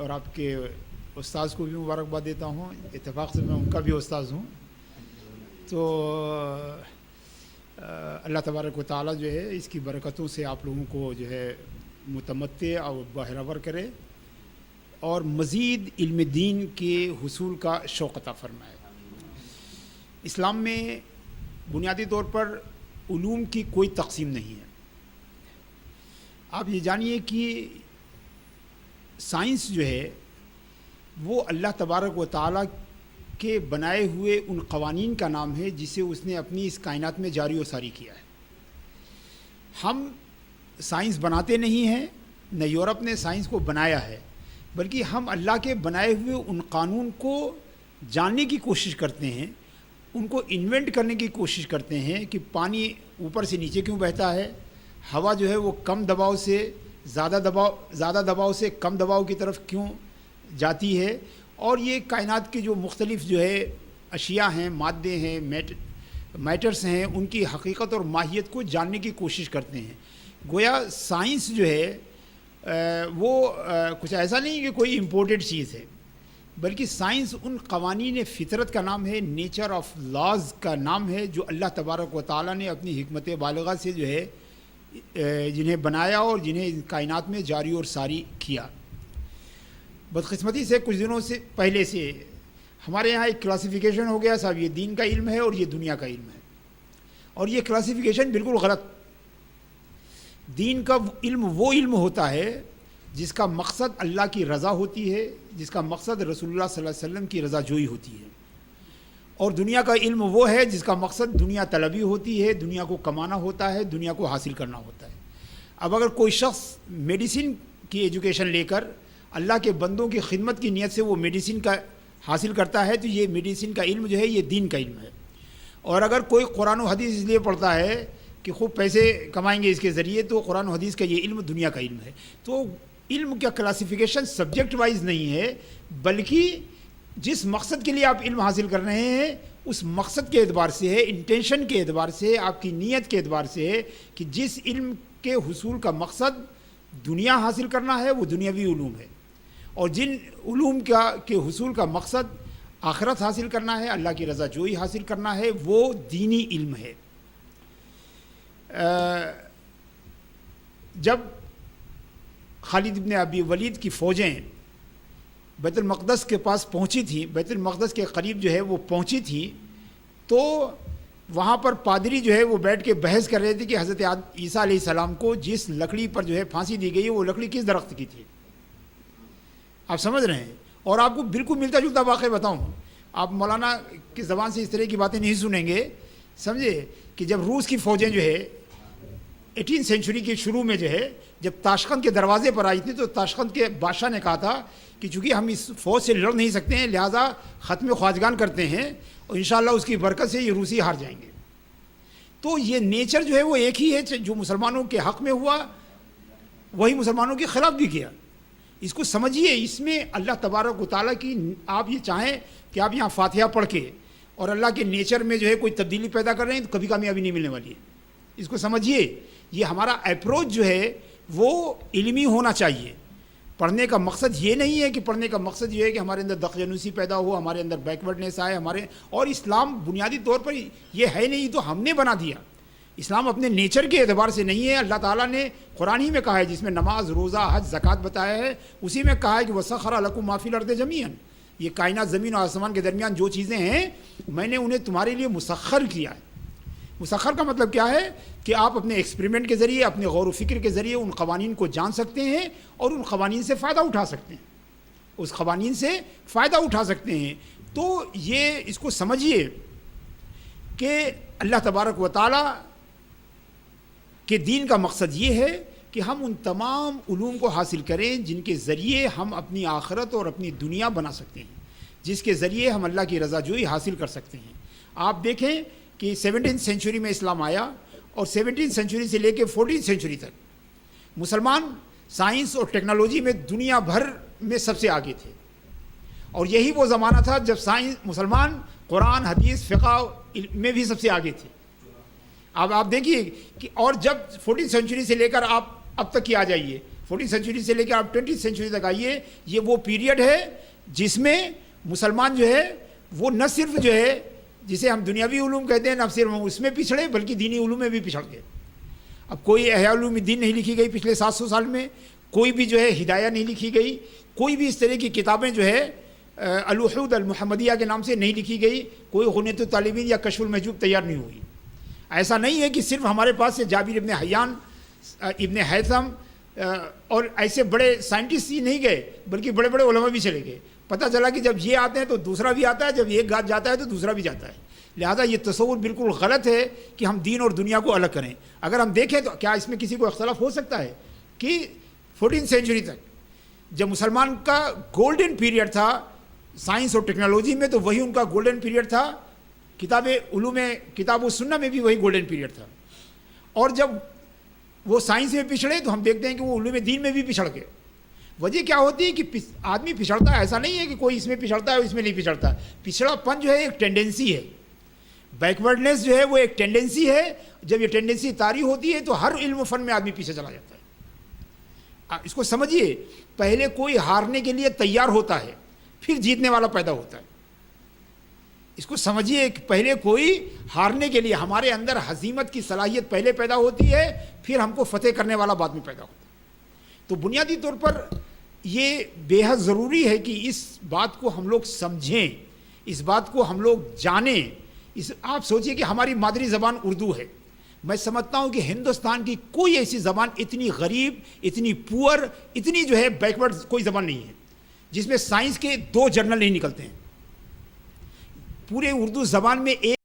اور آپ کے استاذ کو بھی مبارکباد دیتا ہوں. اتفاق سے میں ان کا بھی استاذ ہوں. تو اللہ تبارک و تعالیٰ جو ہے اس کی برکتوں سے آپ لوگوں کو جو ہے متمتع اور بہرور کرے اور مزید علم دین کے حصول کا شوق عطا فرمائے. اسلام میں بنیادی طور پر علوم کی کوئی تقسیم نہیں ہے. آپ یہ جانیے کہ سائنس جو ہے وہ اللہ تبارک و تعالیٰ کے بنائے ہوئے ان قوانین کا نام ہے جسے اس نے اپنی اس کائنات میں جاری و ساری کیا ہے. ہم سائنس بناتے نہیں ہیں، نہ یورپ نے سائنس کو بنایا ہے، بلکہ ہم اللہ کے بنائے ہوئے ان قانون کو جاننے کی کوشش کرتے ہیں، ان کو انوینٹ کرنے کی کوشش کرتے ہیں کہ پانی اوپر سے نیچے کیوں بہتا ہے، ہوا جو ہے وہ کم دباؤ سے زیادہ دباؤ سے کم دباؤ کی طرف کیوں جاتی ہے، اور یہ کائنات کے جو مختلف جو ہے اشیاء ہیں، مادے ہیں، میٹرز ہیں، ان کی حقیقت اور ماہیت کو جاننے کی کوشش کرتے ہیں. گویا سائنس جو ہے وہ کچھ ایسا نہیں کہ کوئی امپورٹڈ چیز ہے، بلکہ سائنس ان قوانین فطرت کا نام ہے، نیچر آف لاز کا نام ہے، جو اللہ تبارک و تعالیٰ نے اپنی حکمت بالغہ سے جو ہے جنہیں بنایا اور جنہیں کائنات میں جاری اور ساری کیا. بدقسمتی سے کچھ دنوں سے پہلے سے ہمارے یہاں ایک کلاسیفیکیشن ہو گیا صاحب، یہ دین کا علم ہے اور یہ دنیا کا علم ہے، اور یہ کلاسیفیکیشن بالکل غلط. دین کا علم وہ علم ہوتا ہے جس کا مقصد اللہ کی رضا ہوتی ہے، جس کا مقصد رسول اللہ صلی اللہ علیہ وسلم کی رضا جوئی ہوتی ہے. اور دنیا کا علم وہ ہے جس کا مقصد دنیا طلبی ہوتی ہے، دنیا کو کمانا ہوتا ہے، دنیا کو حاصل کرنا ہوتا ہے. اب اگر کوئی شخص میڈیسن کی ایجوکیشن لے کر اللہ کے بندوں کی خدمت کی نیت سے وہ میڈیسن کا حاصل کرتا ہے تو یہ میڈیسن کا علم جو ہے یہ دین کا علم ہے. اور اگر کوئی قرآن و حدیث اس لیے پڑھتا ہے کہ خوب پیسے کمائیں گے اس کے ذریعے، تو قرآن و حدیث کا یہ علم دنیا کا علم ہے. تو علم کا کلاسیفیکیشن سبجیکٹ وائز نہیں ہے، بلکہ جس مقصد کے لیے آپ علم حاصل کر رہے ہیں اس مقصد کے اعتبار سے ہے، انٹینشن کے اعتبار سے، آپ کی نیت کے اعتبار سے ہے کہ جس علم کے حصول کا مقصد دنیا حاصل کرنا ہے وہ دنیاوی علوم ہے، اور جن علوم کے حصول کا مقصد آخرت حاصل کرنا ہے، اللہ کی رضا جوئی حاصل کرنا ہے، وہ دینی علم ہے. جب خالد بن ابی ولید کی فوجیں بیت المقدس کے پاس پہنچی تھیں، بیت المقدس کے قریب جو ہے وہ پہنچی تھیں، تو وہاں پر پادری جو ہے وہ بیٹھ کے بحث کر رہے تھے کہ حضرت عیسیٰ علیہ السلام کو جس لکڑی پر جو ہے پھانسی دی گئی ہے وہ لکڑی کس درخت کی تھی. آپ سمجھ رہے ہیں؟ اور آپ کو بالکل ملتا جلتا واقعہ بتاؤں، آپ مولانا کی زبان سے اس طرح کی باتیں نہیں سنیں گے، سمجھے، کہ جب روس کی فوجیں جو ہے 18 سینچری کے شروع میں جو ہے جب تاشقند کے دروازے پر آئی تھی، تو تاشقند کے بادشاہ نے کہا تھا کہ چونکہ ہم اس فوج سے لڑ نہیں سکتے ہیں لہٰذا ختم خواجگان کرتے ہیں اور انشاءاللہ اس کی برکت سے یہ روسی ہار جائیں گے. تو یہ نیچر جو ہے وہ ایک ہی ہے، جو مسلمانوں کے حق میں ہوا وہی مسلمانوں کے خلاف بھی کیا. اس کو سمجھیے، اس میں اللہ تبارک و تعالیٰ کی، آپ یہ چاہیں کہ آپ یہاں فاتحہ پڑھ کے اور اللہ کے نیچر میں جو ہے کوئی تبدیلی پیدا کر رہے ہیں تو کبھی کامیابی نہیں ملنے والی ہے. اس کو سمجھیے، یہ ہمارا اپروچ جو ہے وہ علمی ہونا چاہیے. پڑھنے کا مقصد یہ نہیں ہے کہ پڑھنے کا مقصد یہ ہے کہ ہمارے اندر دقیانوسی پیدا ہو، ہمارے اندر بیکورڈنیس آئے، اور اسلام بنیادی طور پر یہ ہے نہیں، تو ہم نے بنا دیا. اسلام اپنے نیچر کے اعتبار سے نہیں ہے. اللہ تعالیٰ نے قرآن ہی میں کہا ہے، جس میں نماز، روزہ، حج، زکوٰۃ بتایا ہے، اسی میں کہا ہے کہ وَسَخَّرَ لَكُم مَا فِي الْأَرْضِ جَمِيعًا، یہ کائنات زمین اور آسمان کے درمیان جو چیزیں ہیں میں نے انہیں تمہارے لیے مسخر کیا ہے. مسخر کا مطلب کیا ہے کہ آپ اپنے ایکسپریمنٹ کے ذریعے، اپنے غور و فکر کے ذریعے ان قوانین کو جان سکتے ہیں اور ان قوانین سے فائدہ اٹھا سکتے ہیں، اس قوانین سے فائدہ اٹھا سکتے ہیں. تو یہ اس کو سمجھیے کہ اللہ تبارک و تعالیٰ کہ دین کا مقصد یہ ہے کہ ہم ان تمام علوم کو حاصل کریں جن کے ذریعے ہم اپنی آخرت اور اپنی دنیا بنا سکتے ہیں، جس کے ذریعے ہم اللہ کی رضا جوئی حاصل کر سکتے ہیں. آپ دیکھیں کہ 17 سینچری میں اسلام آیا، اور 17 سینچری سے لے کے 14 سینچری تک مسلمان سائنس اور ٹیکنالوجی میں دنیا بھر میں سب سے آگے تھے. اور یہی وہ زمانہ تھا جب مسلمان قرآن، حدیث، فقہ میں بھی سب سے آگے تھے. اب آپ دیکھیے کہ اور جب 14 سینچری سے لے کر آپ اب تک کی آ جائیے 14 سینچری سے لے کے آپ 20 سینچری تک آئیے، یہ وہ پیریڈ ہے جس میں مسلمان جو ہے وہ نہ صرف جو ہے جسے ہم دنیاوی علوم کہتے ہیں نہ صرف ہم اس میں پچھڑے بلکہ دینی علوم میں بھی پچھڑ گئے. اب کوئی احیاء علوم الدین نہیں لکھی گئی پچھلے 700 سال میں، کوئی بھی جو ہے ہدایہ نہیں لکھی گئی، کوئی بھی اس طرح کی کتابیں جو ہے الوحود المحمدیہ کے نام سے نہیں لکھی گئی، کوئی غنیۃ الطالبین یا کشف المحجوب تیار نہیں ہوئی. ایسا نہیں ہے کہ صرف ہمارے پاس سے جابر ابن حیان، ابن حیثم اور ایسے بڑے سائنٹسٹ ہی نہیں گئے بلکہ بڑے بڑے علماء بھی چلے گئے. پتہ چلا کہ جب یہ آتے ہیں تو دوسرا بھی آتا ہے، جب ایک جاتا ہے تو دوسرا بھی جاتا ہے. لہٰذا یہ تصور بالکل غلط ہے کہ ہم دین اور دنیا کو الگ کریں. اگر ہم دیکھیں تو کیا اس میں کسی کو اختلاف ہو سکتا ہے کہ 14 سینچری تک جب مسلمان کا گولڈن پیریڈ تھا سائنس اور ٹیکنالوجی میں، تو وہی ان کا گولڈن پیریڈ تھا کتاب و سنہ میں بھی وہی گولڈن پیریڈ تھا. اور جب وہ سائنس میں پچھڑے تو ہم دیکھتے ہیں کہ وہ علوم دین میں بھی پچھڑ گئے. وجہ کیا ہوتی ہے کہ آدمی پچھڑتا ہے، ایسا نہیں ہے کہ کوئی اس میں پچھڑتا ہے اور اس میں نہیں پچھڑتا. پچھڑا پن جو ہے ایک ٹینڈنسی ہے، بیکورڈنیس جو ہے وہ ایک ٹینڈنسی ہے. جب یہ ٹینڈنسی طاری ہوتی ہے تو ہر علم و فن میں آدمی پیچھے چلا جاتا ہے. اس کو سمجھیے، پہلے کوئی ہارنے کے لیے تیار ہوتا ہے پھر جیتنے والا پیدا ہوتا ہے. اس کو سمجھیے کہ پہلے کوئی ہارنے کے لیے، ہمارے اندر ہزیمت کی صلاحیت پہلے پیدا ہوتی ہے، پھر ہم کو فتح کرنے والا بعد میں پیدا ہوتا ہے. تو بنیادی طور پر یہ بے حد ضروری ہے کہ اس بات کو ہم لوگ سمجھیں، اس بات کو ہم لوگ جانیں. آپ سوچئے کہ ہماری مادری زبان اردو ہے. میں سمجھتا ہوں کہ ہندوستان کی کوئی ایسی زبان اتنی غریب، اتنی پور، اتنی جو ہے بیکورڈ کوئی زبان نہیں ہے جس میں سائنس کے 2 جرنل نہیں نکلتے ہیں. پورے اردو زبان میں ایک